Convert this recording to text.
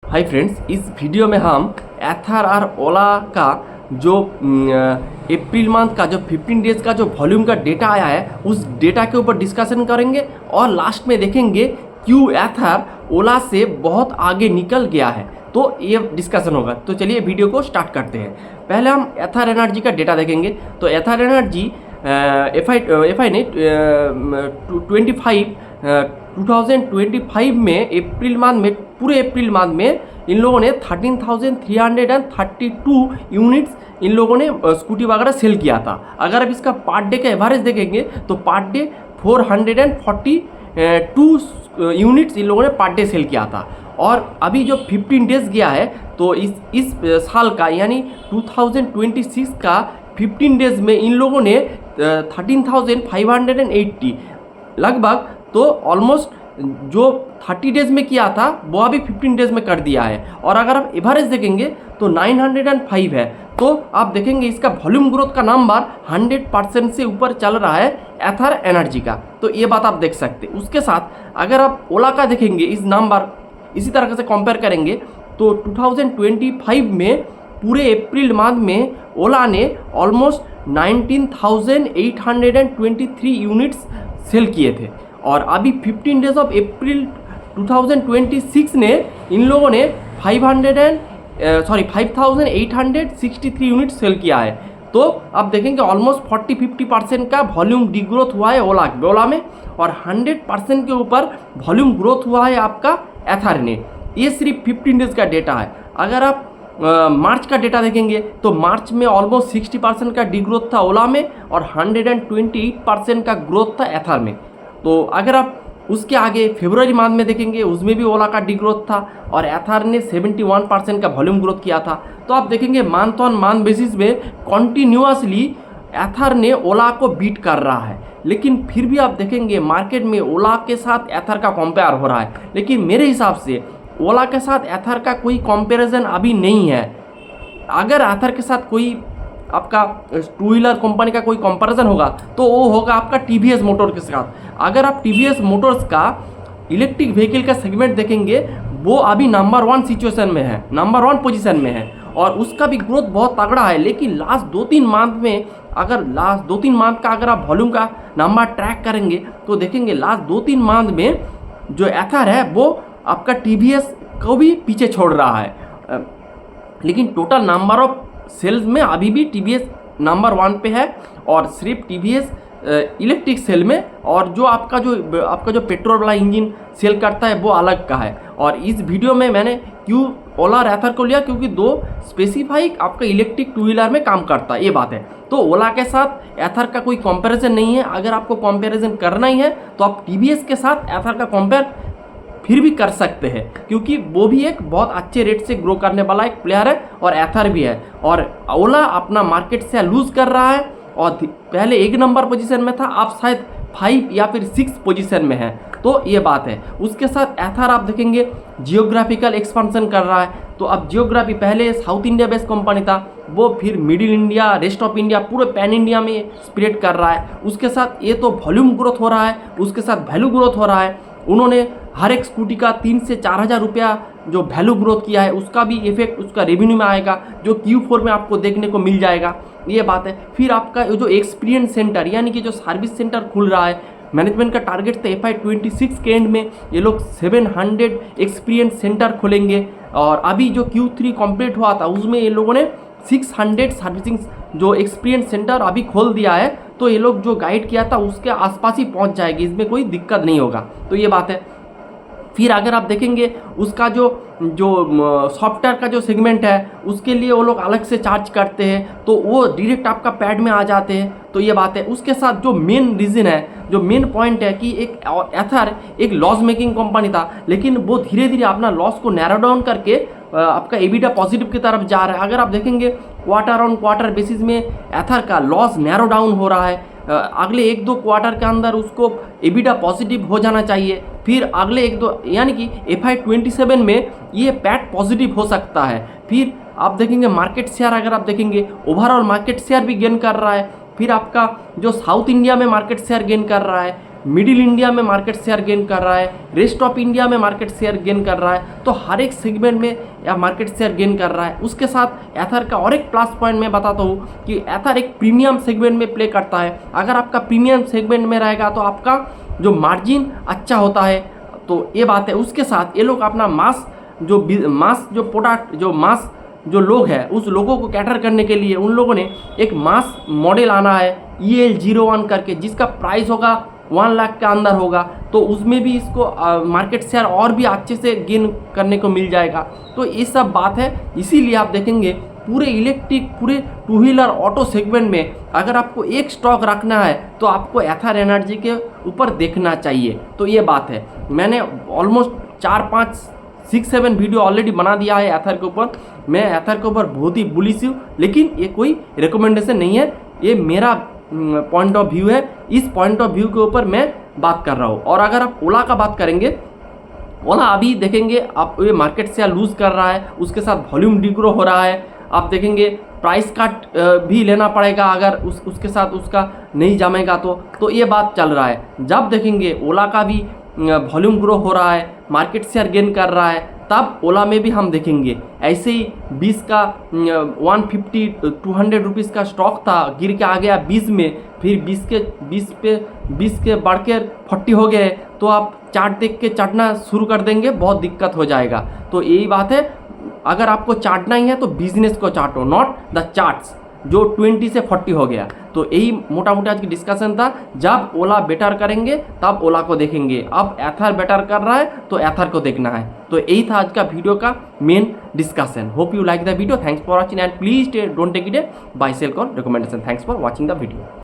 Hi friends, इस video में हम एथर और ओला का जो अप्रैल मंथ का जो 15 डेज का जो वॉल्यूम का डेटा आया है उस डेटा के ऊपर डिस्कशन करेंगे और लास्ट में देखेंगे क्यों एथर ओला से बहुत आगे निकल गया है। तो ये डिस्कशन होगा। तो चलिए वीडियो को स्टार्ट करते हैं। पहले हम एथर एनर्जी का डेटा देखेंगे। तो एथर एनर्जी एफ आई ने 2025 में अप्रैल मंथ में पूरे अप्रैल मंथ में इन लोगों ने 13,332 यूनिट्स इन लोगों ने स्कूटी वगैरह सेल किया था। अगर आप इसका पर डे का एवरेज देखेंगे तो पर डे 442 यूनिट्स इन लोगों ने पर डे सेल किया था। और अभी जो 15 डेज गया है तो इस साल का यानी 2026 का 15 डेज में इन लोगों ने 13,580 लगभग, तो ऑलमोस्ट जो 30 डेज में किया था वो अभी 15 डेज में कर दिया है। और अगर आप एवरेज देखेंगे तो 905 है। तो आप देखेंगे इसका वॉल्यूम ग्रोथ का नंबर 100% से ऊपर चल रहा है एथर एनर्जी का। तो ये बात आप देख सकते हैं। उसके साथ अगर आप ओला का देखेंगे इस नंबर इसी तरह से कंपेयर करेंगे तो 2025 में पूरे अप्रैल मंथ में ओला ने ऑलमोस्ट 19,823 यूनिट्स सेल किए थे। और अभी 15 डेज ऑफ अप्रैल 2026 ने इन लोगों ने 5,863 यूनिट सेल किया है। तो आप देखेंगे ऑलमोस्ट 40-50% का वॉल्यूम डिग्रोथ हुआ है ओला में और 100% के ऊपर वॉल्यूम ग्रोथ हुआ है आपका एथर ने। ये सिर्फ 15 डेज का डेटा है। अगर आप मार्च का डेटा देखेंगे तो मार्च में ऑलमोस्ट 60% का डिग्रोथ था ओला में और 128% का ग्रोथ था एथर में। तो अगर आप उसके आगे फरवरी मंथ में देखेंगे उसमें भी ओला का डिग्रोथ था और एथर ने 71% का वॉल्यूम ग्रोथ किया था। तो आप देखेंगे मंथ ऑन मंथ बेसिस में कॉन्टिन्यूसली एथर ने ओला को बीट कर रहा है। लेकिन फिर भी आप देखेंगे मार्केट में ओला के साथ एथर का कंपेयर हो रहा है, लेकिन मेरे हिसाब से ओला के साथ एथर का कोई कंपैरिजन अभी नहीं है। अगर एथर के साथ कोई आपका टू व्हीलर कंपनी का कोई कंपैरिजन होगा तो वो होगा आपका टीवीएस मोटर के साथ। अगर आप टीवीएस मोटर्स का इलेक्ट्रिक व्हीकल का सेगमेंट देखेंगे वो अभी नंबर 1 सिचुएशन में है, नंबर 1 पोजीशन में है और उसका भी ग्रोथ बहुत तगड़ा है। लेकिन लास्ट 2-3 मंथ में अगर लास्ट 2-3 मंथ का अगर आप वॉल्यूम का नंबर ट्रैक करेंगे तो देखेंगे लास्ट 2-3 मंथ में जो एथर है वो आपका टीवीएस को भी पीछे छोड़ रहा है। लेकिन टोटल नंबर ऑफ सेल्स में अभी भी टीवीएस नंबर 1 पे है और सिर्फ टीवीएस इलेक्ट्रिक सेल में, और जो आपका जो पेट्रोल वाला इंजन सेल करता है वो अलग का है। और इस वीडियो में मैंने क्यों ओला और एथर को लिया क्योंकि दो स्पेसिफाइक आपका इलेक्ट्रिक टू व्हीलर में काम करता है, ये बात है। तो ओला के साथ एथर का कोई कंपैरिजन नहीं है। अगर आपको कंपैरिजन करना ही है तो आप टीवीएस के साथ एथर का कंपेयर फिर भी कर सकते हैं क्योंकि वो भी एक बहुत अच्छे रेट से ग्रो करने वाला एक प्लेयर है और एथर भी है। और ओला अपना मार्केट से लूज कर रहा है और पहले 1 नंबर पोजीशन में था, आप शायद 5 या फिर 6 पोजीशन में है। तो ये बात है। उसके साथ एथर आप देखेंगे जियोग्राफिकल एक्सपेंशन कर रहा है। तो अब जियोग्राफी पहले साउथ इंडिया बेस्ड कंपनी था, वो फिर middle India, rest of India, पूरे पैन इंडिया में स्प्रेड कर रहा है। उसके साथ ये तो वॉल्यूम ग्रोथ हो रहा है, उसके साथ वैल्यू ग्रोथ हो रहा है। उन्होंने हर एक स्कूटी का 3 से 4 हज़ार रुपया जो वैल्यू ग्रोथ किया है उसका भी इफेक्ट उसका रेवेन्यू में आएगा जो Q4 में आपको देखने को मिल जाएगा, ये बात है। फिर आपका जो एक्सपीरियंस सेंटर यानी कि जो सर्विस सेंटर खुल रहा है, मैनेजमेंट का टारगेट था FY26 के एंड में ये लोग 700 एक्सपीरियंस सेंटर खोलेंगे। और अभी जो Q3 कंप्लीट हुआ था उसमें ये लोगों ने 600 सर्विसिंग जो एक्सपीरियंस सेंटर अभी खोल दिया है। तो ये लोग जो गाइड किया था उसके आसपास ही पहुंच जाएगी, इसमें कोई दिक्कत नहीं होगा। तो ये बात है। फिर अगर आप देखेंगे उसका जो सॉफ्टवेयर का जो सेगमेंट है उसके लिए वो लोग अलग से चार्ज करते हैं, तो वो डायरेक्ट आपका पैड में आ जाते हैं। तो ये बात है। उसके साथ जो मेन रीज़न है, जो मेन पॉइंट है कि एक एथर एक लॉस मेकिंग कंपनी था, लेकिन वो धीरे धीरे अपना लॉस को नैरो डाउन करके आपका एबिटा पॉजिटिव की तरफ जा रहा है। अगर आप देखेंगे क्वार्टर ऑन क्वार्टर बेसिस में एथर का लॉस नैरो डाउन हो रहा है। अगले 1-2 क्वार्टर के अंदर उसको एबिटा पॉजिटिव हो जाना चाहिए। फिर अगले 1-2 यानी कि FY27 में ये पैट पॉजिटिव हो सकता है। फिर आप देखेंगे मार्केट शेयर, अगर आप देखेंगे ओवरऑल मार्केट शेयर भी गेन कर रहा है। फिर आपका जो साउथ इंडिया में मार्केट शेयर गेन कर रहा है, मिडिल इंडिया में मार्केट शेयर गेन कर रहा है, रेस्ट ऑफ इंडिया में मार्केट शेयर गेन कर रहा है। तो हर एक सेगमेंट में या मार्केट शेयर गेन कर रहा है। उसके साथ एथर का और एक प्लस पॉइंट मैं बताता हूँ कि एथर एक प्रीमियम सेगमेंट में प्ले करता है। अगर आपका प्रीमियम सेगमेंट में रहेगा तो आपका जो मार्जिन अच्छा होता है, तो ये बात है। उसके साथ ये लोग अपना मास जो प्रोडक्ट जो लोग हैं उस लोगों को कैटर करने के लिए उन लोगों ने एक मास मॉडल आना है EL01 करके, जिसका प्राइस होगा 1 लाख के अंदर होगा। तो उसमें भी इसको मार्केट शेयर और भी अच्छे से गेन करने को मिल जाएगा। तो ये सब बात है। इसीलिए आप देखेंगे पूरे इलेक्ट्रिक, पूरे टू व्हीलर ऑटो सेगमेंट में अगर आपको एक स्टॉक रखना है तो आपको एथर एनर्जी के ऊपर देखना चाहिए। तो ये बात है। मैंने ऑलमोस्ट 4, 5, 6, 7 वीडियो ऑलरेडी बना दिया है एथर के ऊपर। मैं एथर के ऊपर बहुत ही बुलिश हूँ, लेकिन ये कोई रिकमेंडेशन नहीं है, ये मेरा पॉइंट ऑफ व्यू है। इस पॉइंट ऑफ व्यू के ऊपर मैं बात कर रहा हूँ। और अगर आप ओला का बात करेंगे, ओला अभी देखेंगे आप ये मार्केट शेयर लूज कर रहा है, उसके साथ वॉल्यूम डिग्रो हो रहा है। आप देखेंगे प्राइस कट भी लेना पड़ेगा अगर उसके साथ उसका नहीं जमेगा तो ये बात चल रहा है। जब देखेंगे ओला का भी वॉल्यूम ग्रो हो रहा है, मार्केट शेयर गेन कर रहा है, तब ओला में भी हम देखेंगे। ऐसे ही 20 का 150-200 रुपीज़ का स्टॉक था, गिर के आ गया 20 में, फिर 20 के बढ़ के 40 हो गए। तो आप चार्ट देख के चढ़ना शुरू कर देंगे, बहुत दिक्कत हो जाएगा। तो यही बात है, अगर आपको चाटना ही है तो बिजनेस को चाटो, नॉट द चार्ट्स जो 20 से 40 हो गया। तो यही मोटा मोटा आज की डिस्कशन था। जब ओला बेटर करेंगे तब ओला को देखेंगे। अब एथर बेटर कर रहा है तो एथर को देखना है। तो यही था आज का वीडियो का main discussion. Hope you like the video. Thanks for watching and please don't take it a buy sell call recommendation. Thanks for watching the video.